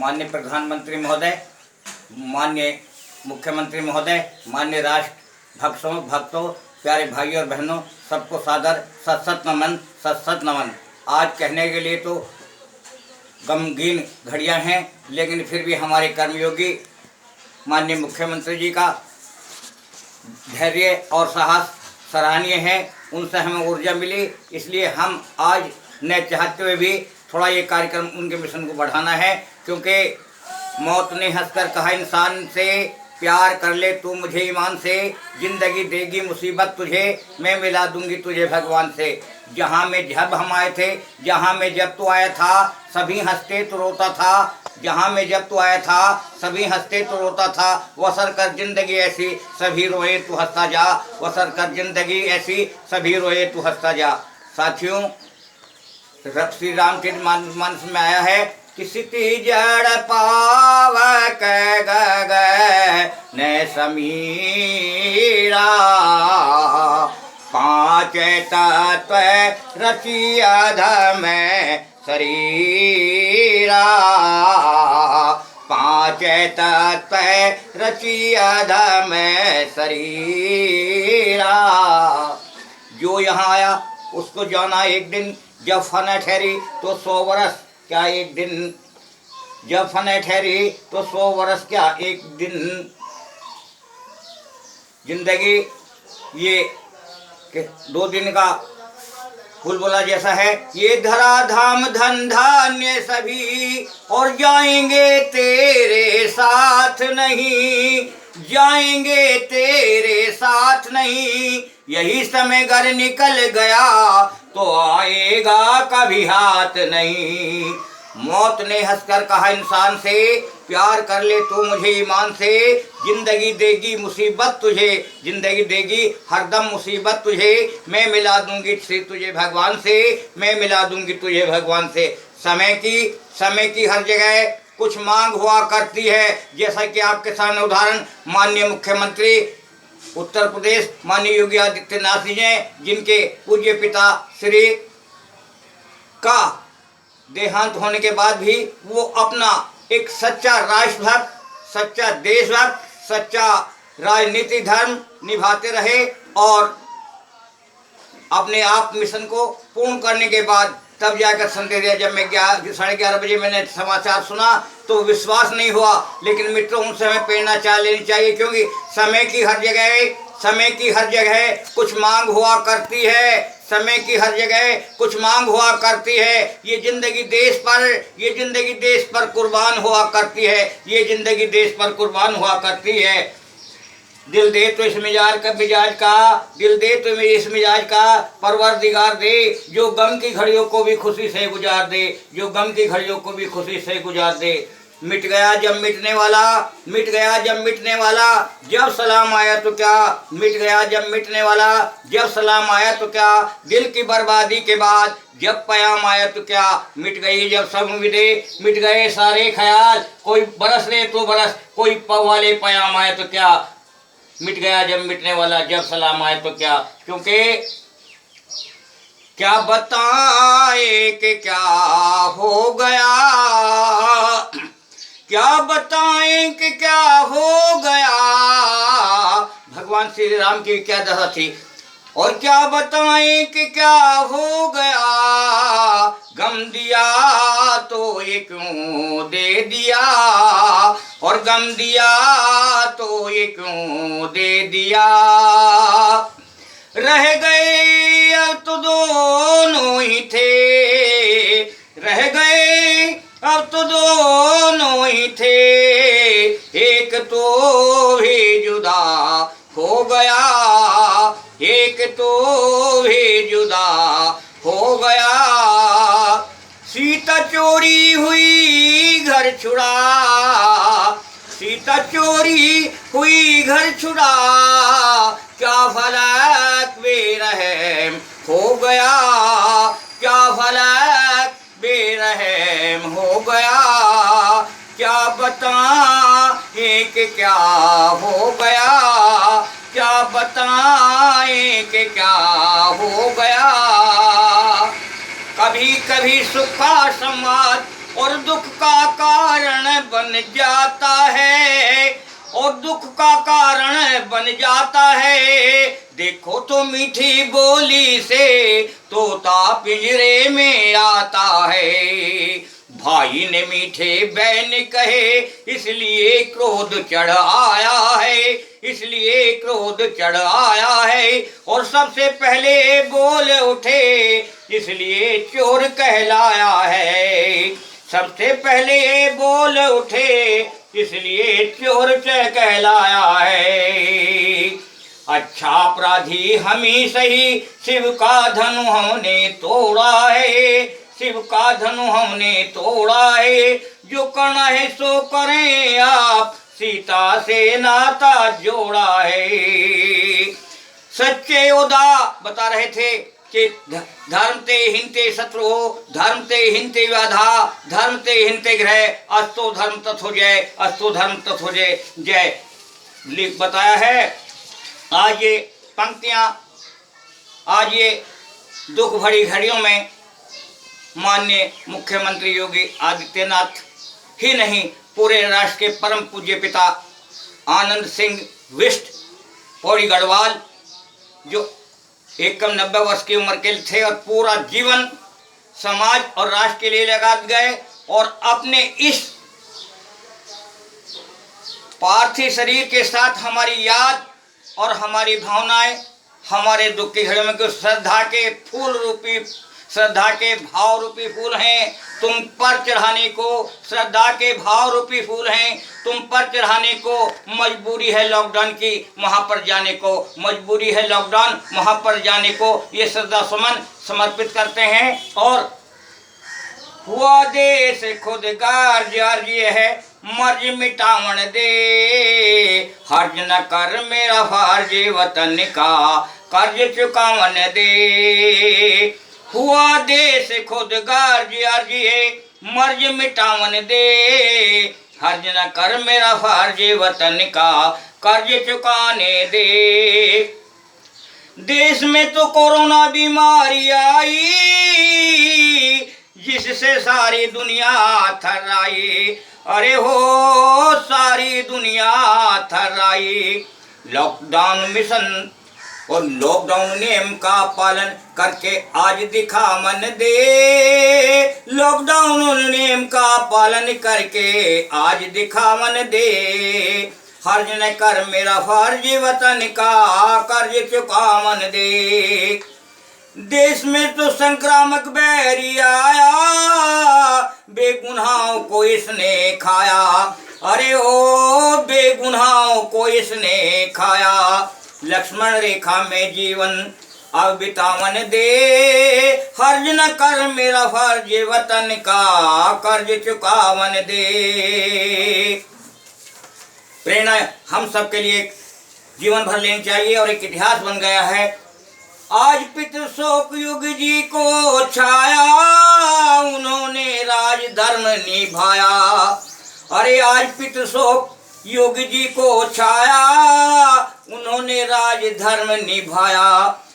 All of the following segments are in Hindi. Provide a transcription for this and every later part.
माननीय प्रधानमंत्री महोदय, माननीय मुख्यमंत्री महोदय, माननीय राष्ट्र भक्तों, प्यारे भाइयों और बहनों, सबको सादर सत सत नमन, सत सत नमन। आज कहने के लिए तो गमगीन घड़ियां हैं, लेकिन फिर भी हमारे कर्मयोगी माननीय मुख्यमंत्री जी का धैर्य और साहस सराहनीय है। उनसे हमें ऊर्जा मिली, इसलिए हम आज न चाहते हुए भी थोड़ा ये कार्यक्रम उनके मिशन को बढ़ाना है, क्योंकि मौत ने हंसकर कहा इंसान से, प्यार कर ले तू मुझे ईमान से, जिंदगी देगी मुसीबत तुझे, मैं मिला दूंगी तुझे भगवान से। जहाँ में जब हम आए थे, जहाँ में जब तू आया था, सभी हंसते तो रोता था। जहाँ में जब तू आया था, सभी हंसते तो रोता था। वसर कर जिंदगी ऐसी, सभी रोए तू हंसता जा। वसर कर जिंदगी ऐसी, सभी रोए तू हंसता जा। साथियों, श्री राम के मानस में आया है कि सिति जड़ पाव कै गगन समीरा, पांच तत्व रचि अधम शरीरा, पांच तत्व रचि अधम शरीरा। जो यहाँ आया उसको जाना एक दिन, जब फन ठहरी तो 100 वर्ष क्या एक दिन, जब फन ठहरी तो 100 वर्ष क्या एक दिन। जिंदगी ये 2 दिन का बुलबुला जैसा है। ये धरा धाम धन धान्य सभी, और जाएंगे तेरे साथ नहीं, जाएंगे तेरे साथ नहीं। यही समय घर निकल गया तो आएगा कभी हाथ नहीं। मौत ने हंसकर कहा इंसान से, प्यार कर ले तू मुझे ईमान से, जिंदगी देगी मुसीबत तुझे, जिंदगी देगी हरदम मुसीबत तुझे, मैं मिला दूंगी तुझे भगवान से, मैं मिला दूंगी तुझे भगवान से। समय की हर जगह कुछ मांग हुआ करती है, जैसा कि आपके सामने उदाहरण माननीय मुख्यमंत्री उत्तर प्रदेश माननीय योगी आदित्यनाथ जी ने, जिनके पूज्य पिता श्री का देहांत होने के बाद भी वो अपना एक सच्चा राष्ट्रभक्त, सच्चा देशभक्त, सच्चा राजनीति धर्म निभाते रहे, और अपने आप मिशन को पूर्ण करने के बाद तब जाकर संदेश दिया। जब मैं 11:30 बजे मैंने समाचार सुना तो विश्वास नहीं हुआ, लेकिन मित्रों उनसे हमें प्रेरणा लेनी चाहिए, क्योंकि समय की हर जगह कुछ मांग हुआ करती है, समय की हर जगह कुछ मांग हुआ करती है। ये जिंदगी देश पर कुर्बान हुआ करती है, ये जिंदगी देश पर कुर्बान हुआ करती है। दिल दे तो इस मिजाज का परवरदिगार दे, जो गम की घड़ियों को भी खुशी से गुजार दे, जो गम की घड़ियों को भी खुशी से गुजार दे। मिट गया जब मिटने वाला, जब सलाम आया तो क्या, मिट गया जब मिटने वाला, जब सलाम आया तो क्या, दिल की बर्बादी के बाद जब पयाम आया तो क्या, मिट गई जब सब उम्मीदें, मिट गए सारे ख्याल, कोई बरस ले तो बरस, कोई वाले पयाम आया तो क्या, मिट गया जब मिटने वाला, जब सलाम आए तो क्या। क्योंकि क्या बताएं कि क्या हो गया, क्या बताएं कि क्या हो गया। भगवान श्री राम की क्या दशा थी, और क्या बताएं कि क्या हो गया। गम दिया तो ये क्यों दे दिया, और गम दिया तो ये क्यों दे दिया। रह गए अब तो दोनों ही थे, रह गए अब तो दोनों ही थे, एक तो भी जुदा हो गया, एक तो भी जुदा हो गया। सीता चोरी हुई घर छुड़ा, सीता चोरी हुई घर छुड़ा, क्या फलक बेरहम हो गया, क्या फलक बेरहम हो गया। क्या बताएं कि क्या हो गया, क्या बताएं कि क्या हो गया। कभी कभी सुख का संवाद और दुख का कारण बन जाता है, और दुख का कारण बन जाता है। देखो तो मीठी बोली से तोता पिंजरे में आता है। भाई ने मीठे बहन कहे इसलिए क्रोध चढ़ आया है, इसलिए क्रोध चढ़ आया है। और सबसे पहले बोल उठे इसलिए चोर कहलाया है, सबसे पहले बोल उठे इसलिए चोर कहलाया है। अच्छा अपराधी हम ही सही, शिव का धनु हमने तोड़ा है, शिव का धनु हमने तोड़ा है। जो करना है सो करें आप, सीता से नाता जोड़ा है। सच्चे योद्धा बता रहे थे कि धर्म ते हिंते शत्रु हो, धर्म ते हिंते व्याधा, धर्म ते हिंते ग्रह, अस्तो धर्म तत् हो जय, अस्तो धर्म तत् हो जय जय लिख बताया है। आज ये पंक्तियां, आज ये दुख भरी घड़ियों में माननीय मुख्यमंत्री योगी आदित्यनाथ ही नहीं, पूरे राष्ट्र के परम पूज्य पिता आनंद सिंह बिष्ट पौड़ी गढ़वाल, जो एकदम 90 वर्ष की उम्र के थे और पूरा जीवन समाज और राष्ट्र के लिए लगा गए, और अपने इस पार्थिव शरीर के साथ हमारी याद और हमारी भावनाएं, हमारे दुख की घड़ी में जो श्रद्धा के फूल रूपी, श्रद्धा के भाव रूपी फूल हैं तुम पर चढ़ाने को, श्रद्धा के भाव रूपी फूल हैं तुम पर चढ़ाने को। मजबूरी है लॉकडाउन की वहाँ पर जाने को, मजबूरी है लॉकडाउन वहाँ पर जाने को, ये श्रद्धा सुमन समर्पित करते हैं। और हुआ देश खुद गार्जिय है, मर्ज मिटावन दे, हर्ज न कर मेरा फर्ज वतन का, कर्ज चुकावन दे। हुआ देश खुद गार्जिय, मर्ज मिटावन दे, हर्ज न कर मेरा फर्ज वतन का, कर्ज चुकाने दे। देश में तो कोरोना बीमारी आई, जिससे सारी दुनिया थर्राई, अरे हो सारी दुनिया थर्राई। लॉकडाउन मिशन और लॉकडाउन नियम का पालन करके आज दिखा मन दे, लॉकडाउन नियम का पालन करके आज दिखा मन दे। हर्ज न कर मेरा फर्ज वतन का, कर्ज चुका मन दे। देश में तो संक्रामक बैरी आया, बेगुनाहों को इसने खाया, अरे ओ बेगुनाहों को इसने खाया। लक्ष्मण रेखा में जीवन अब बितावन दे, हर्ज न कर मेरा फर्ज वतन का, कर्ज चुकावन दे। प्रेरणा हम सब के लिए जीवन भर लेनी चाहिए और एक इतिहास बन गया है। आज पितृशोक युग जी को छाया, उन्होंने राज धर्म निभाया, अरे आज पितृशोक युग जी को छाया, उन्होंने राज धर्म निभाया।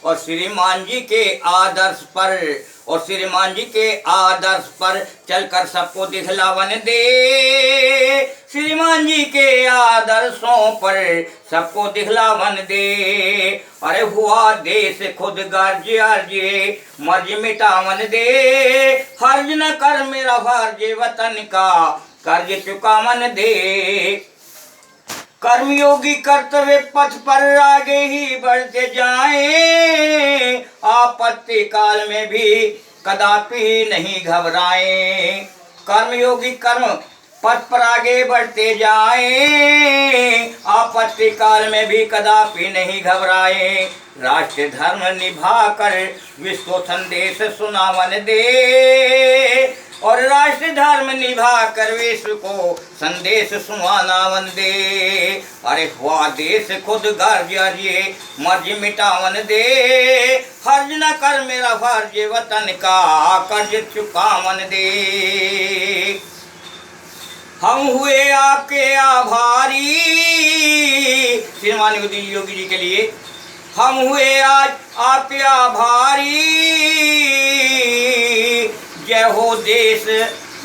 और श्रीमान जी के आदर्श पर, और श्रीमान जी के आदर्श पर चलकर सबको दिखलावन दे, श्रीमान जी के आदर्शों पर सबको दिखलावन दे। अरे हुआ देश खुद गार्जिय, मर्ज मिटावन दे, हर्ज न कर मेरा फर्ज वतन का, कर्ज चुकावन दे। कर्मयोगी कर्तव्य पथ पर आगे ही बढ़ते जाएं, आपत्ति काल में भी कदापि नहीं घबराएं। कर्मयोगी कर्म पथ पर आगे बढ़ते जाएं, आपत्ति काल में भी कदापि नहीं घबराएं। राष्ट्र धर्म निभा कर विश्व संदेश सुनावन दे, और राष्ट्र धर्म निभा कर विश्व को संदेश सुनावन दे। अरे हुआ देश खुद गार्जिय, मर्ज मिटावन दे, हर्ज न कर मेरा फर्ज वतन का, कर्ज चुकावन दे। हम हुए आपके आभारी, श्रीमान योगी जी के लिए हम हुए आज आपके आभारी। जय हो देश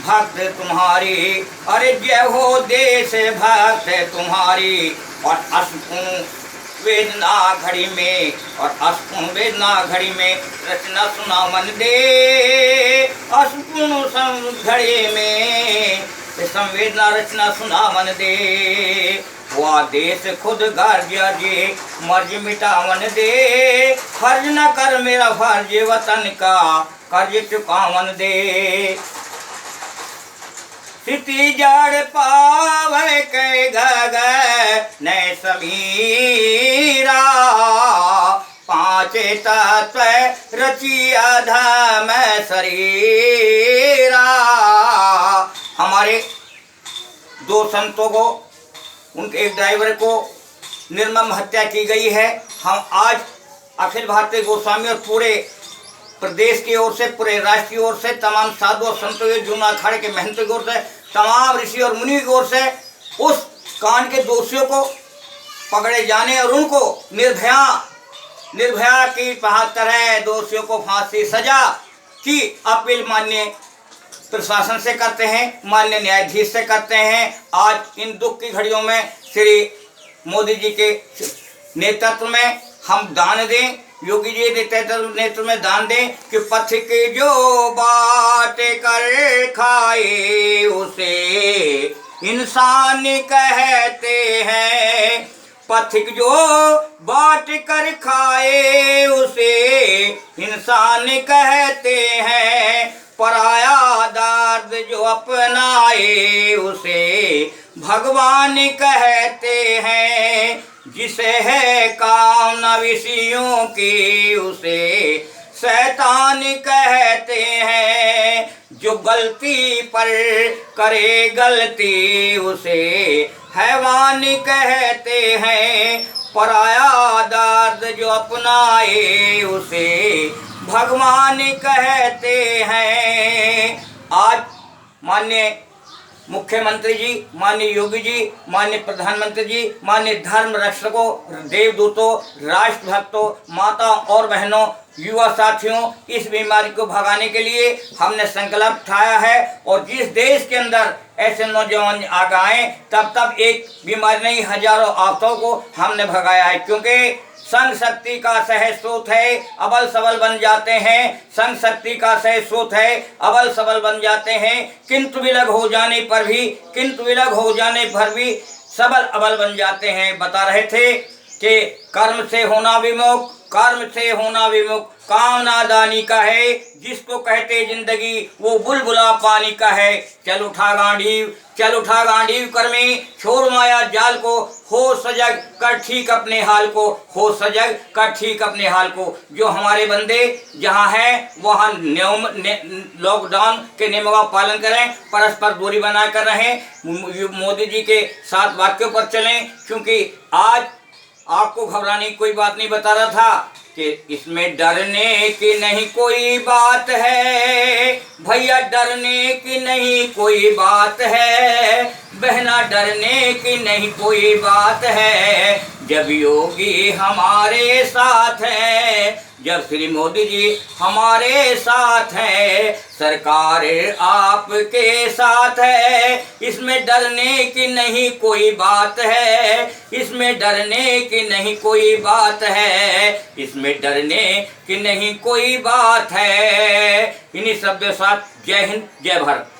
भक्त तुम्हारी, अरे जय हो देश भक्त तुम्हारी। और अष्टपूर्ण वेदना घड़ी में, और अष्टपूर्ण वेदना घड़ी में रचना सुना मन दे। अष्टपूर्ण घड़ी में संवेदना रचना सुना मन दे। हुआ देश खुद गार्जिया जे मर्ज मिटा मन दे। फर्ज न कर मेरा फर्ज वतन का, कर्ज चुका मन दे। सिटी जड़ पावे के गग नय समीरा। पांच तत्व रचिया धम शरीरा। हमारे दो संतों को, उनके एक ड्राइवर को निर्मम हत्या की गई है। हम आज अखिल भारतीय गोस्वामी और पूरे प्रदेश की ओर से, पूरे राष्ट्र की ओर से, तमाम साधु और संतों के, जूना अखाड़े के महंतों की ओर से, तमाम ऋषि और मुनि की ओर से उस कांड के दोषियों को पकड़े जाने और उनको निर्भया की 75 दोषियों को फांसी सजा की अपील माननीय प्रशासन से करते हैं, माननीय न्यायाधीश से करते हैं। आज इन दुख की घड़ियों में श्री मोदी जी के नेतृत्व में हम दान दें, योगी जी नेतृत्व में दान दें कि पथिक जो बाट कर खाए उसे इंसान कहते हैं। पथिक जो बाट कर खाए उसे इंसान कहते हैं। पराया दर्द जो अपनाए उसे भगवान कहते हैं। जिसे है कामना विषयों की उसे शैतान कहते हैं। जो गलती पर करे गलती उसे हैवान कहते हैं। पराया दर्द जो अपनाए उसे भगवान कहते हैं। आज माननीय मुख्यमंत्री जी, माननीय योगी जी, माननीय प्रधानमंत्री जी, माननीय धर्म रक्षकों, देवदूतों, राष्ट्रभक्तों, माता और बहनों, युवा साथियों, इस बीमारी को भगाने के लिए हमने संकल्प उठाया है। और जिस देश के अंदर ऐसे नौजवान आ गए तब एक बीमारी नहीं, हजारों आफतों को हमने भगाया है। क्योंकि संघ शक्ति का सहज स्रोत है, अबल सबल बन जाते हैं। संघ शक्ति का सहज स्रोत है, अबल सबल बन जाते हैं। किंतु विलग हो जाने पर भी सबल अबल बन जाते हैं। बता रहे थे कि कर्म से होना विमुख, कामना दानी का है। जिसको कहते जिंदगी वो बुलबुला पानी का है। चल उठा गांडीव कर में, छोड़ माया जाल को, हो सजग कर ठीक अपने हाल को। जो हमारे बंदे जहाँ हैं वहाँ लॉकडाउन के नियमों का पालन करें, परस्पर दूरी बनाकर रहें, मोदी जी के 7 वाक्यों पर चलें। क्योंकि आज आपको घबराने की कोई बात नहीं बता रहा था कि इसमें डरने की नहीं कोई बात है भैया, डरने की नहीं कोई बात है बहना, डरने की नहीं कोई बात है। जब योगी हमारे साथ है, जब श्री मोदी जी हमारे साथ है, सरकार आपके साथ है, इसमें डरने की नहीं कोई बात है, इसमें डरने की नहीं कोई बात है, इसमें डरने की नहीं कोई बात है। इन्हीं शब्दों के साथ जय हिंद, जय भारत।